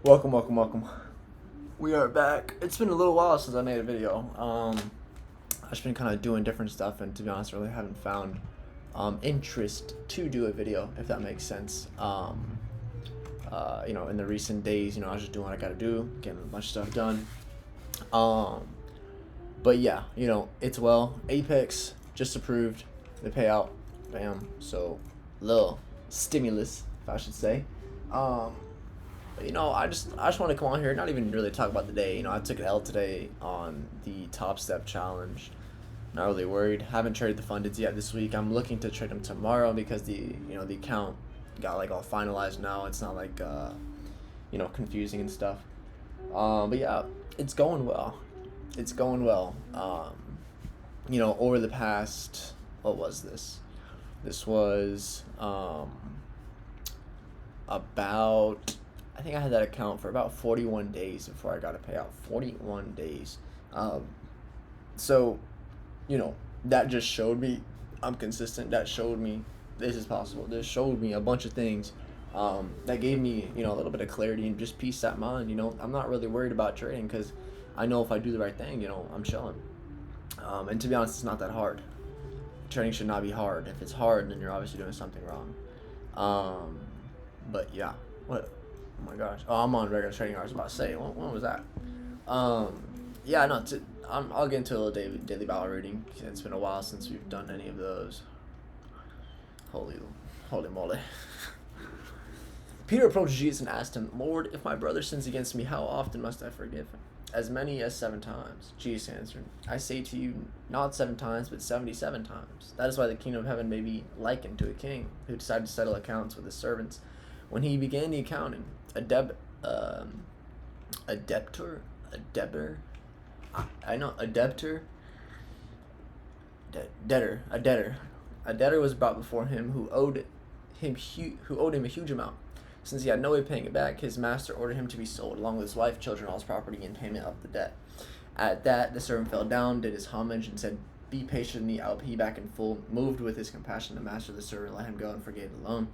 Welcome. We are back. It's been a little while since I made a video. I've just been kind of doing different stuff, and to be honest, I really haven't found interest to do a video, if that makes sense. In the recent days, I was just doing what I gotta do, getting a bunch of stuff done. But yeah, it's well. Apex just approved the payout, bam. So, little stimulus, if I should say. I just want to come on here, not even really talk about the day. I took an L today on the Top Step Challenge. Not really worried. Haven't traded the fundeds yet this week. I'm looking to trade them tomorrow because the account got like all finalized now. It's not like confusing and stuff. But yeah, it's going well. Over the past, what was this? This was about, I think I had that account for about 41 days before I got a payout. 41 days. So, that just showed me I'm consistent. That showed me this is possible. This showed me a bunch of things that gave me, a little bit of clarity and just peace of mind. I'm not really worried about trading because I know if I do the right thing, I'm chilling. And to be honest, it's not that hard. Trading should not be hard. If it's hard, then you're obviously doing something wrong. But yeah, what? Oh my gosh. Oh, I'm on regular trading hours. I was about to say, when was that? Yeah, no, I'll get into a little daily battle reading. It's been a while since we've done any of those. Holy moly. Peter approached Jesus and asked him, "Lord, if my brother sins against me, how often must I forgive him? As many as 7 times. Jesus answered, "I say to you, not 7 times, but 77 times. That is why the kingdom of heaven may be likened to a king who decided to settle accounts with his servants. When he began the accounting, a debtor, was brought before him who owed him a huge amount. Since he had no way of paying it back, his master ordered him to be sold, along with his wife, children, all his property, in payment of the debt. At that, the servant fell down, did his homage, and said, 'Be patient with me, I will pay you back in full.' Moved with his compassion, the master of the servant let him go and forgave the loan.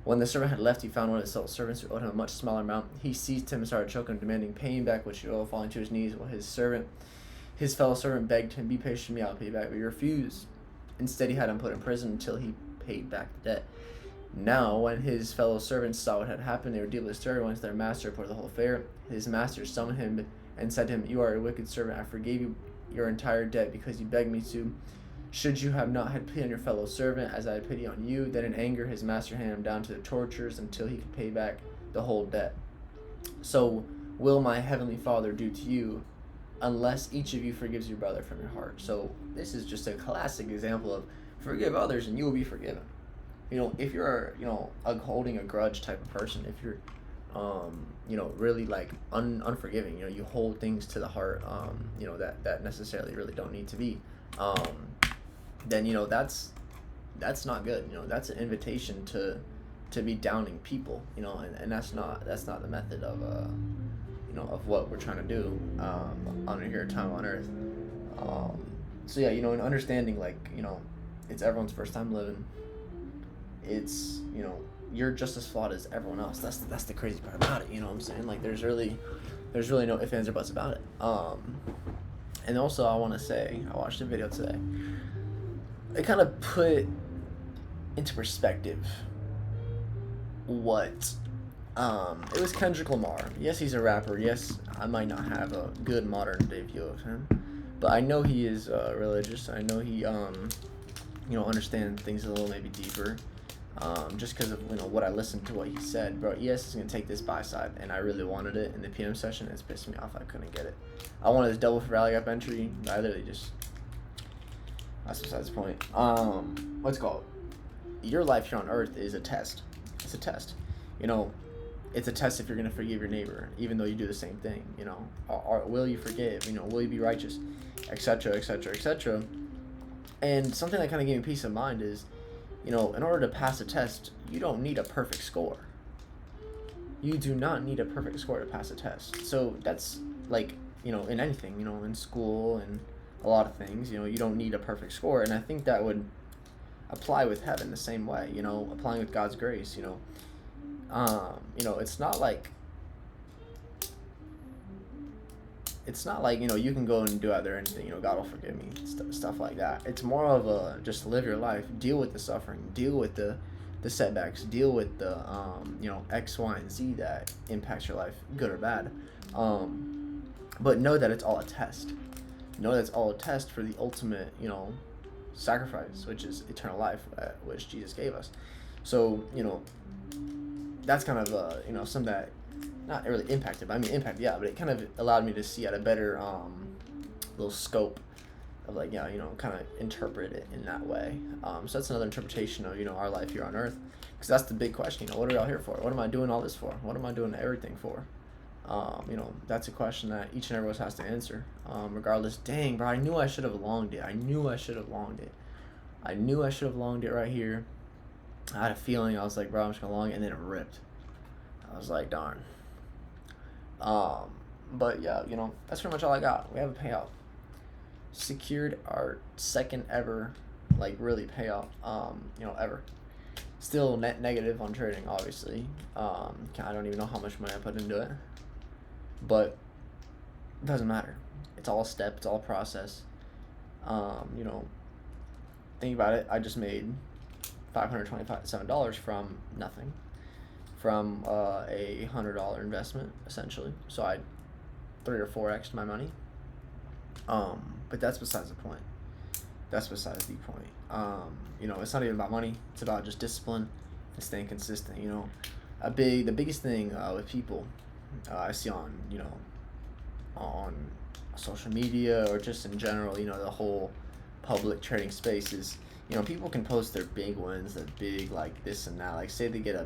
When the servant had left, he found one of his fellow servants who owed him a much smaller amount. He seized him and started choking him, demanding, 'Pay him back what you owe,' falling to his knees. While his fellow servant begged him, 'Be patient with me, I'll pay you back,' but he refused. Instead, he had him put in prison until he paid back the debt. Now, when his fellow servants saw what had happened, they were deeply disturbed. Went to their master, reported the whole affair. His master summoned him and said to him, 'You are a wicked servant. I forgave you your entire debt because you begged me to. Should you have not had pity on your fellow servant as I had pity on you?' Then in anger, his master handed him down to the tortures until he could pay back the whole debt. So will my heavenly Father do to you, unless each of you forgives your brother from your heart." So this is just a classic example of forgive others and you will be forgiven. If you're, holding a grudge type of person, if you're, really like unforgiving, you hold things to the heart, that necessarily really don't need to be, then, that's not good. That's an invitation to be downing people, and that's not the method of, of what we're trying to do, on here, time on earth. So yeah, in understanding, like, it's everyone's first time living. It's, you're just as flawed as everyone else. That's the crazy part about it. You know what I'm saying? Like, there's really no ifs, ands, or buts about it. And also, I want to say, I watched a video today. It kind of put into perspective what, it was Kendrick Lamar. Yes, he's a rapper. Yes, I might not have a good modern day view of him, but I know he is religious. I know he, understands things a little maybe deeper. Just because of what I listened to what he said. Bro, ES is gonna take this buy side, and I really wanted it in the PM session. It's pissing me off I couldn't get it. I wanted this double for rally gap entry. I literally just, that's besides the point. What's it called? Your life here on earth is a test. It's a test. It's a test if you're gonna forgive your neighbor, even though you do the same thing. Will you forgive? Will you be righteous, etc., etc., etc. And something that kind of gave me peace of mind is, in order to pass a test, you don't need a perfect score. You do not need a perfect score to pass a test. So that's like, in anything, in school and a lot of things, you don't need a perfect score. And I think that would apply with heaven the same way, applying with God's grace, it's not like it's not like, you can go and do out there anything, God will forgive me, stuff like that. It's more of a just live your life, deal with the suffering, deal with the setbacks, deal with the X, Y, and Z that impacts your life, good or bad. But know that it's all a test. Know that it's all a test for the ultimate, sacrifice, which is eternal life, which Jesus gave us. So, that's kind of something that not really impacted, but I mean impact, yeah, but it kind of allowed me to see at a better little scope of like, kind of interpret it in that way. So that's another interpretation of, our life here on earth, because that's the big question, what are we all here for? What am I doing all this for? What am I doing everything for? That's a question that each and every one has to answer. Regardless, dang, bro, I knew I should have longed it. I knew I should have longed it right here. I had a feeling. I was like, bro, I'm just gonna long it, and then it ripped. I was like, darn. But yeah, that's pretty much all I got. We have a payout. Secured our second ever, like, really payout, ever. Still net negative on trading, obviously. I don't even know how much money I put into it. But it doesn't matter. It's all a step. It's all a process. Think about it. I just made $527 from nothing, from a $100 investment, essentially. So I 3 or 4x my money. But that's besides the point. That's besides the point. It's not even about money. It's about just discipline and staying consistent. The biggest thing with people I see on social media or just in general, the whole public trading space is, people can post their big wins, their big, like, this and that. Like, say they get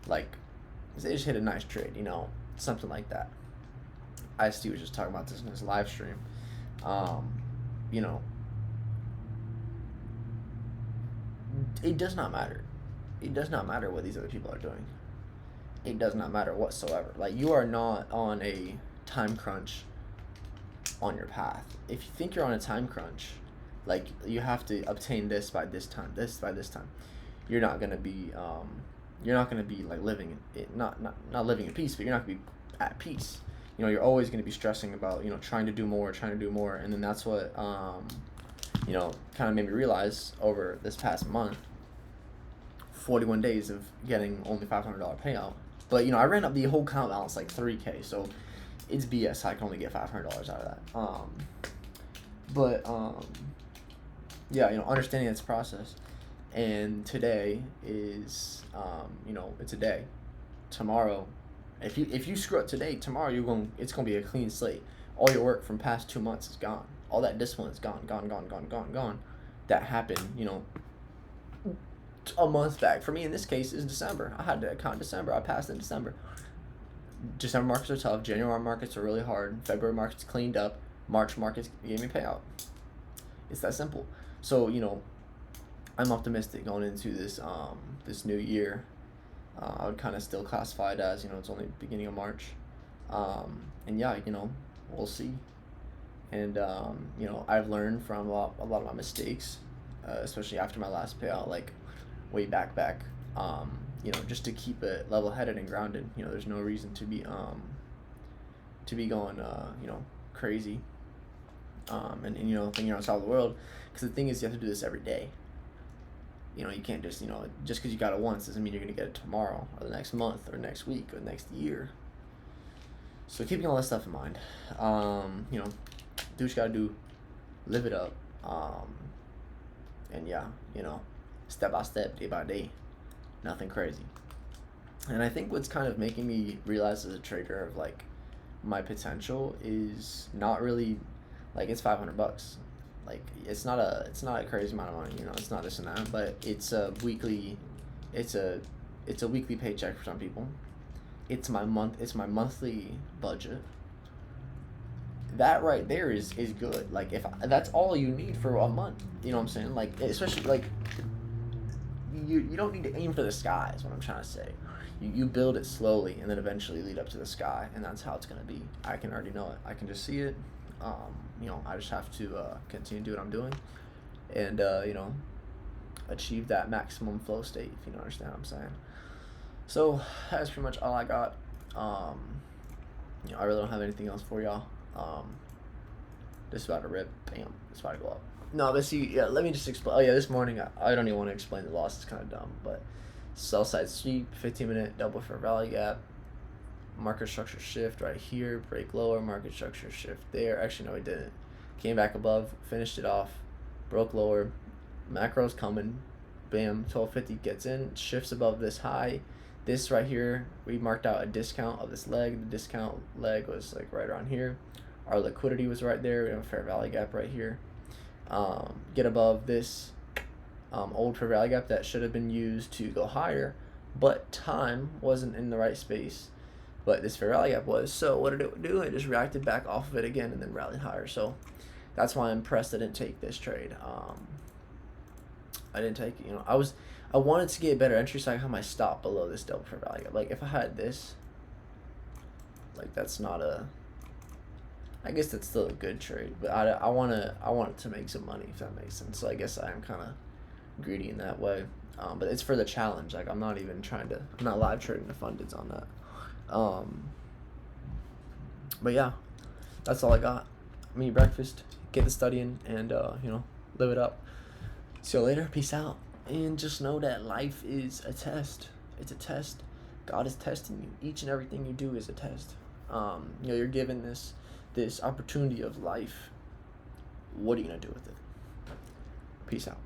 they just hit a nice trade, something like that. IST was just talking about this in his live stream. It does not matter. It does not matter what these other people are doing. It does not matter whatsoever. Like, you are not on a time crunch on your path. If you think you're on a time crunch, like, you have to obtain this by this time, you're not gonna be like living it, not living in peace, but you're not gonna be at peace. You're always gonna be stressing about trying to do more, and then that's what kind of made me realize over this past month. 41 days of getting only $500 payout, but I ran up the whole account balance like $3K, so it's BS. I can only get $500 out of that. Yeah, understanding this process, and today is it's a day. Tomorrow, if you screw up today, tomorrow it's gonna be a clean slate. All your work from past 2 months is gone. All that discipline is gone. That happened, a month back. For me, in this case, is December. I had to account December. I passed in December. December markets are tough. January markets are really hard. February markets cleaned up. March markets gave me payout. It's that simple. So, I'm optimistic going into this this new year. I would kind of still classify it as, it's only beginning of March. And yeah, we'll see. And, I've learned from a lot of my mistakes, especially after my last payout, like way back, just to keep it level-headed and grounded. There's no reason to be going, crazy, and thinking you're on top of the world, because the thing is, you have to do this every day. You can't just because you got it once doesn't mean you're going to get it tomorrow or the next month or next week or next year. So keeping all that stuff in mind, do what you got to do, live it up, and yeah, step by step, day by day, nothing crazy. And I think what's kind of making me realize as a trader of like my potential is not really like it's $500. Like it's not a crazy amount of money, it's not this and that, but it's a weekly paycheck for some people. It's my monthly budget. That right there is good. Like if that's all you need for a month, you know what I'm saying? Like especially like you don't need to aim for the sky is what I'm trying to say. You build it slowly and then eventually lead up to the sky, and that's how it's gonna be. I can already know it. I can just see it. I just have to continue to do what I'm doing, and achieve that maximum flow state. If you understand what I'm saying. So that's pretty much all I got. I really don't have anything else for y'all. This is about to rip. Bam. It's about to go up. No, but see, yeah, let me just explain. Oh, yeah, this morning, I don't even want to explain the loss. It's kind of dumb, but sell side sweep, 15-minute double fair value gap, market structure shift right here, break lower, market structure shift there. Actually, no, it didn't. Came back above, finished it off, broke lower, macro's coming, bam, 1250 gets in, shifts above this high. This right here, we marked out a discount of this leg. The discount leg was like right around here. Our liquidity was right there. We have a fair value gap right here. Get above this old fair value gap that should have been used to go higher, but time wasn't in the right space, but this fair value gap was. So what did it do? It just reacted back off of it again and then rallied higher. So that's why I'm impressed I didn't take this trade. I didn't take it. I wanted to get a better entry, so I had my stop below this double fair value gap. Like if I had this, like that's not a, I guess that's still a good trade, but I want it to make some money, if that makes sense. So I guess I am kind of greedy in that way, but it's for the challenge. Like I'm not live trading the fundeds on that. But yeah, that's all I got. I'm eating breakfast, get the studying, and live it up. See you later. Peace out, and just know that life is a test. It's a test. God is testing you. Each and everything you do is a test. You're given this opportunity of life. What are you gonna do with it? Peace out.